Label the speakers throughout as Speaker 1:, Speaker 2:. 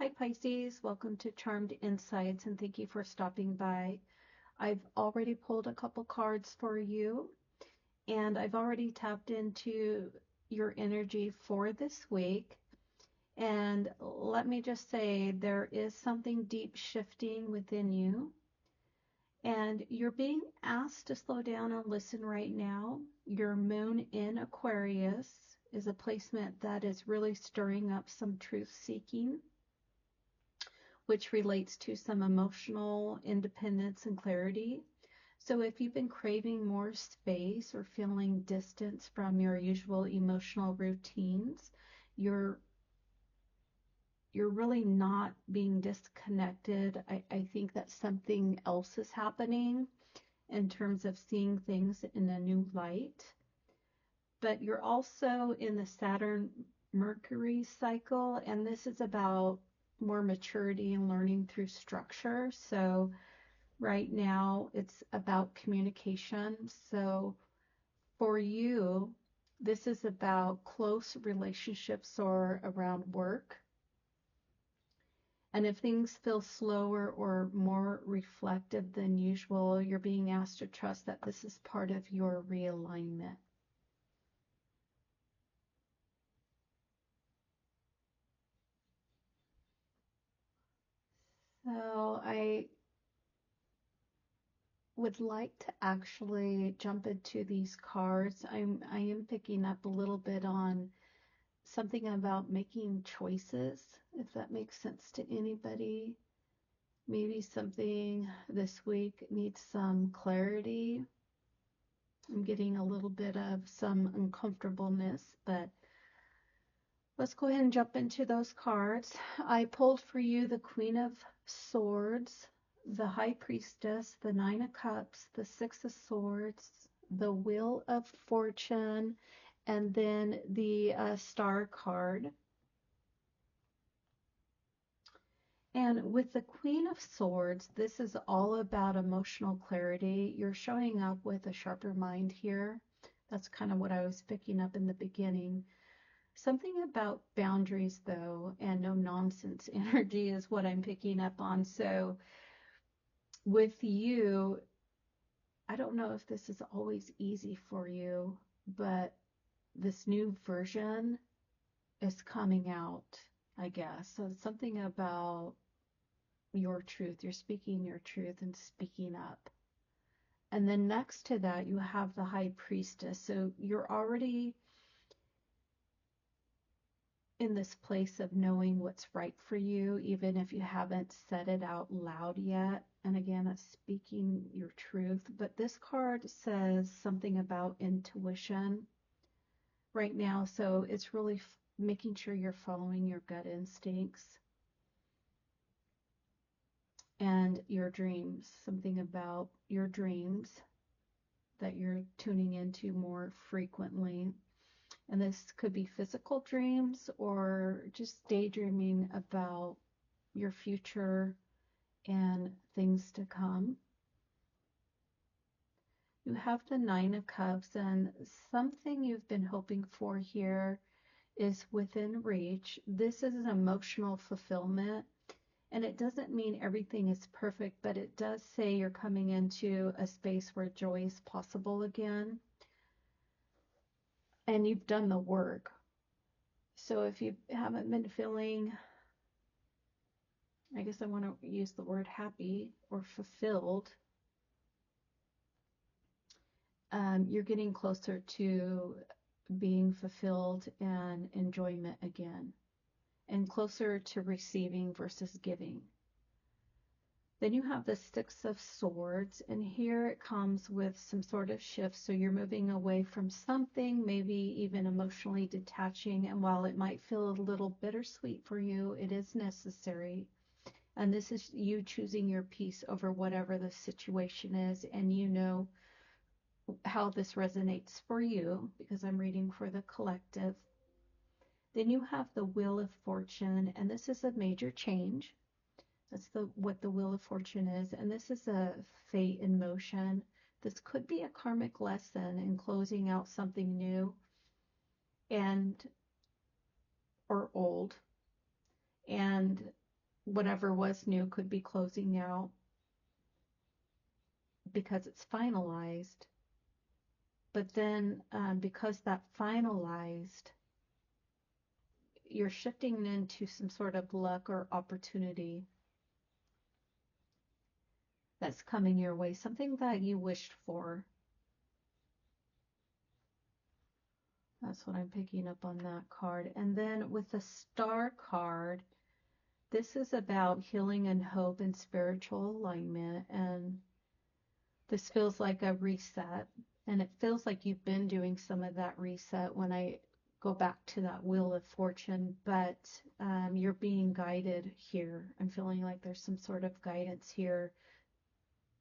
Speaker 1: Hi Pisces, welcome to Charmed Insights and thank you for stopping by. I've already pulled a couple cards for you and I've already tapped into your energy for this week. And let me just say, there is something deep shifting within you, and you're being asked to slow down and listen right now. Your moon in Aquarius is a placement that is really stirring up some truth seeking, which relates to some emotional independence and clarity. So if you've been craving more space or feeling distance from your usual emotional routines, you're you're really not being disconnected. I think that something else is happening in terms of seeing things in a new light. But you're also in the Saturn Mercury cycle, and this is about more maturity and learning through structure. So right now it's about communication. So for you, this is about close relationships or around work. And if things feel slower or more reflective than usual, you're being asked to trust that this is part of your realignment. So I would like to actually jump into these cards. I am picking up a little bit on something about making choices, if that makes sense to anybody. Maybe something this week needs some clarity. I'm getting a little bit of some uncomfortableness, but let's go ahead and jump into those cards. I pulled for you the Queen of Swords, the High Priestess, the Nine of Cups, the Six of Swords, the Wheel of Fortune, and then the Star card. And with the Queen of Swords, this is all about emotional clarity. You're showing up with a sharper mind here. That's kind of what I was picking up in the beginning. Something about boundaries, though, and no nonsense energy is what I'm picking up on. So with you, I don't know if this is always easy for you, but this new version is coming out, I guess. So it's something about your truth. You're speaking your truth and speaking up. And then next to that, you have the High Priestess. So you're already in this place of knowing what's right for you, even if you haven't said it out loud yet. And again, it's speaking your truth. But this card says something about intuition right now. So it's really making sure you're following your gut instincts and your dreams, something about your dreams that you're tuning into more frequently. And this could be physical dreams or just daydreaming about your future and things to come. You have the Nine of Cups, and something you've been hoping for here is within reach. This is an emotional fulfillment, and it doesn't mean everything is perfect, but it does say you're coming into a space where joy is possible again, and you've done the work. So if you haven't been feeling, I guess I want to use the word happy or fulfilled, you're getting closer to being fulfilled and enjoyment again, and closer to receiving versus giving. Then you have the Six of Swords, and here it comes with some sort of shift. So you're moving away from something, maybe even emotionally detaching. And while it might feel a little bittersweet for you, it is necessary. And this is you choosing your peace over whatever the situation is. And you know how this resonates for you because I'm reading for the collective. Then you have the Wheel of Fortune, and this is a major change. That's what the Wheel of Fortune is, and this is a fate in motion. This could be a karmic lesson in closing out something new and or old. And whatever was new could be closing out because it's finalized. But then because that finalized, you're shifting into some sort of luck or opportunity that's coming your way, something that you wished for. That's what I'm picking up on that card. And then with the Star card, this is about healing and hope and spiritual alignment. And this feels like a reset. And it feels like you've been doing some of that reset when I go back to that Wheel of Fortune. But you're being guided here. I'm feeling like there's some sort of guidance here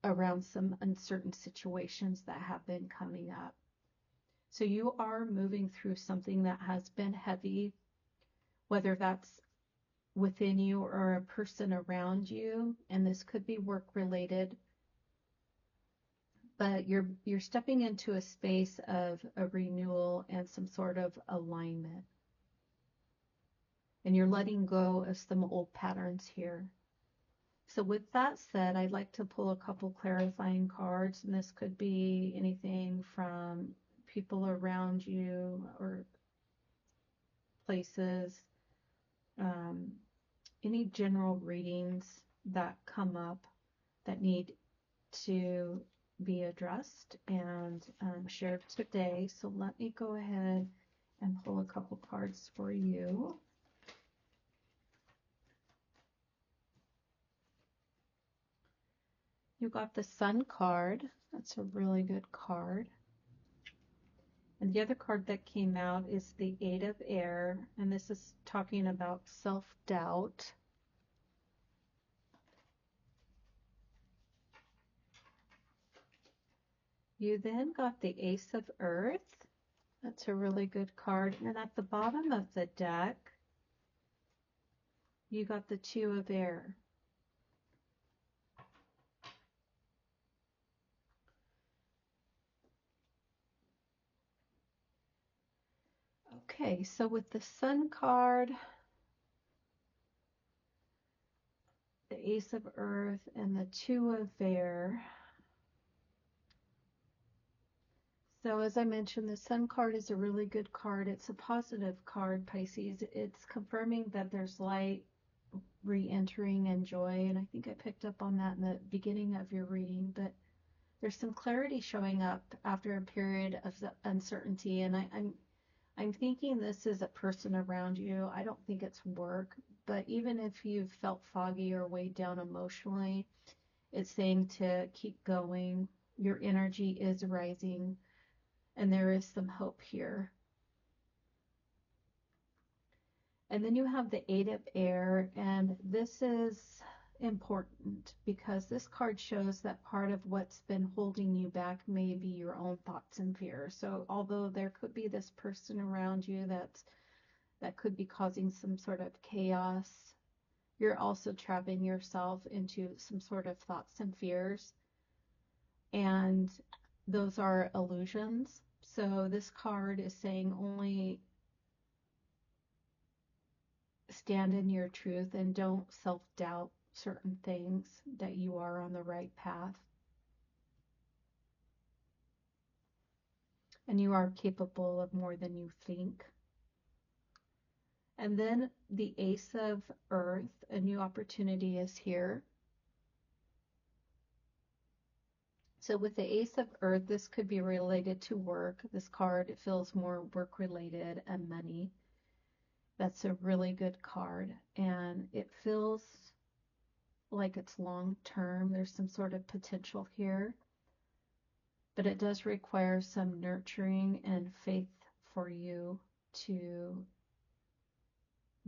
Speaker 1: around some uncertain situations that have been coming up. So you are moving through something that has been heavy, whether that's within you or a person around you, and this could be work related, but you're stepping into a space of a renewal and some sort of alignment. And you're letting go of some old patterns here. So with that said, I'd like to pull a couple clarifying cards, and this could be anything from people around you or places, any general readings that come up that need to be addressed and shared today. So let me go ahead and pull a couple cards for you. You got the Sun card. That's a really good card. And the other card that came out is the Eight of Air, and this is talking about self-doubt. You then got the Ace of Earth. That's a really good card. And at the bottom of the deck, you got the Two of Air. Okay, so with the Sun card, the Ace of Earth, and the Two of Air. So as I mentioned, the Sun card is a really good card. It's a positive card, Pisces. It's confirming that there's light re-entering and joy, and I think I picked up on that in the beginning of your reading, but there's some clarity showing up after a period of uncertainty, and I'm thinking this is a person around you. I don't think it's work, but even if you've felt foggy or weighed down emotionally, it's saying to keep going. Your energy is rising, and there is some hope here. And then you have the Eight of Air, and this is important because this card shows that part of what's been holding you back may be your own thoughts and fears. So although there could be this person around you that could be causing some sort of chaos, you're also trapping yourself into some sort of thoughts and fears. And those are illusions. So this card is saying only stand in your truth and don't self-doubt certain things, that you are on the right path. And you are capable of more than you think. And then the Ace of Earth, a new opportunity is here. So with the Ace of Earth, this could be related to work. This card feels more work related and money. That's a really good card. And it feels like it's long term. There's some sort of potential here. But it does require some nurturing and faith for you to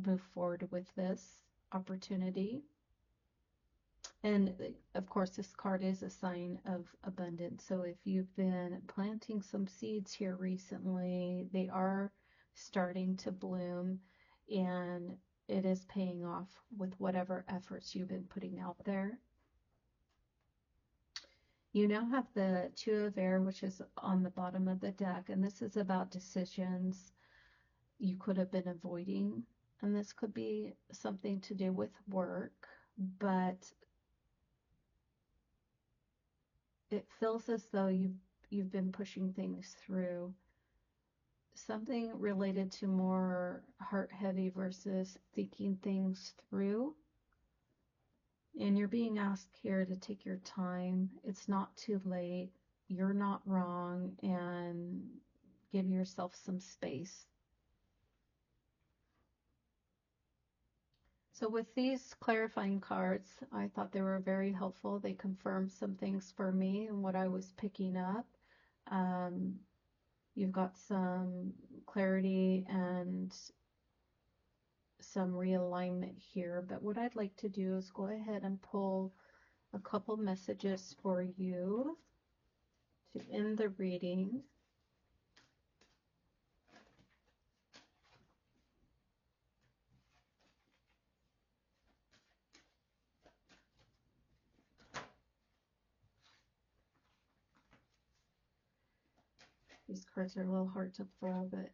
Speaker 1: move forward with this opportunity. And of course, this card is a sign of abundance. So if you've been planting some seeds here recently, they are starting to bloom, and it is paying off with whatever efforts you've been putting out there. You now have the Two of Air, which is on the bottom of the deck, and this is about decisions you could have been avoiding. And this could be something to do with work. but it feels as though you've been pushing things through. Something related to more heart heavy versus thinking things through. And you're being asked here to take your time. It's not too late. You're not wrong, and give yourself some space. So with these clarifying cards, I thought they were very helpful. They confirmed some things for me and what I was picking up. Um, you've got some clarity and some realignment here. But what I'd like to do is go ahead and pull a couple messages for you to end the reading. These cards are a little hard to pull, but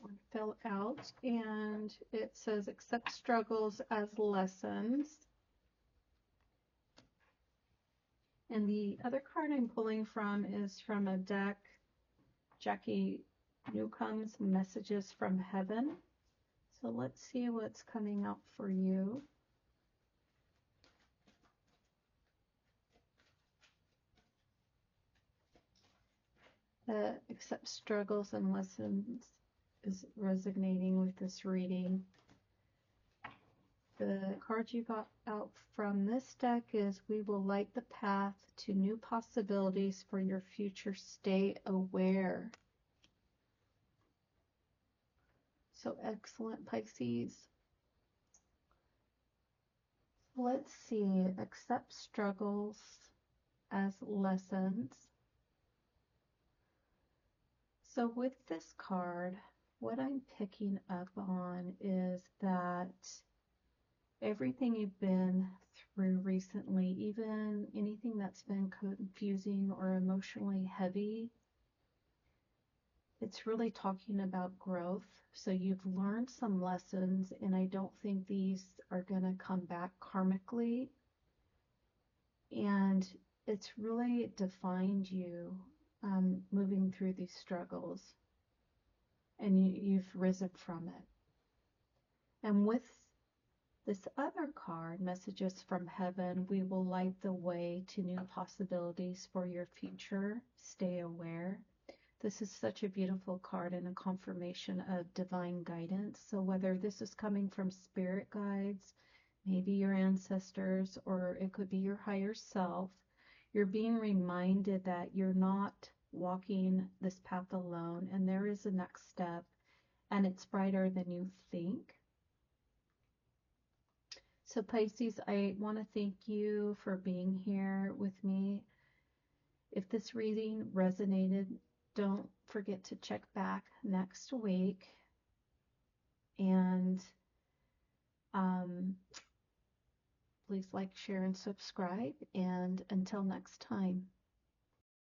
Speaker 1: one fell out, and it says accept struggles as lessons. And the other card I'm pulling from is from a deck, Jackie Newcomb's Messages from Heaven. So let's see what's coming out for you. Accept struggles and lessons is resonating with this reading. The card you got out from this deck is we will light the path to new possibilities for your future. Stay aware. So excellent, Pisces. Let's see. Accept struggles as lessons. So with this card, what I'm picking up on is that everything you've been through recently, even anything that's been confusing or emotionally heavy, it's really talking about growth. So you've learned some lessons, and I don't think these are going to come back karmically. And it's really defined you moving through these struggles, and you've risen from it. And with this other card, Messages from Heaven, we will light the way to new possibilities for your future. Stay aware. This is such a beautiful card and a confirmation of divine guidance. So whether this is coming from spirit guides, maybe your ancestors, or it could be your higher self, you're being reminded that you're not walking this path alone, and there is a next step, and it's brighter than you think. So Pisces, I want to thank you for being here with me. If this reading resonated, don't forget to check back next week. And please like, share, and subscribe. And until next time.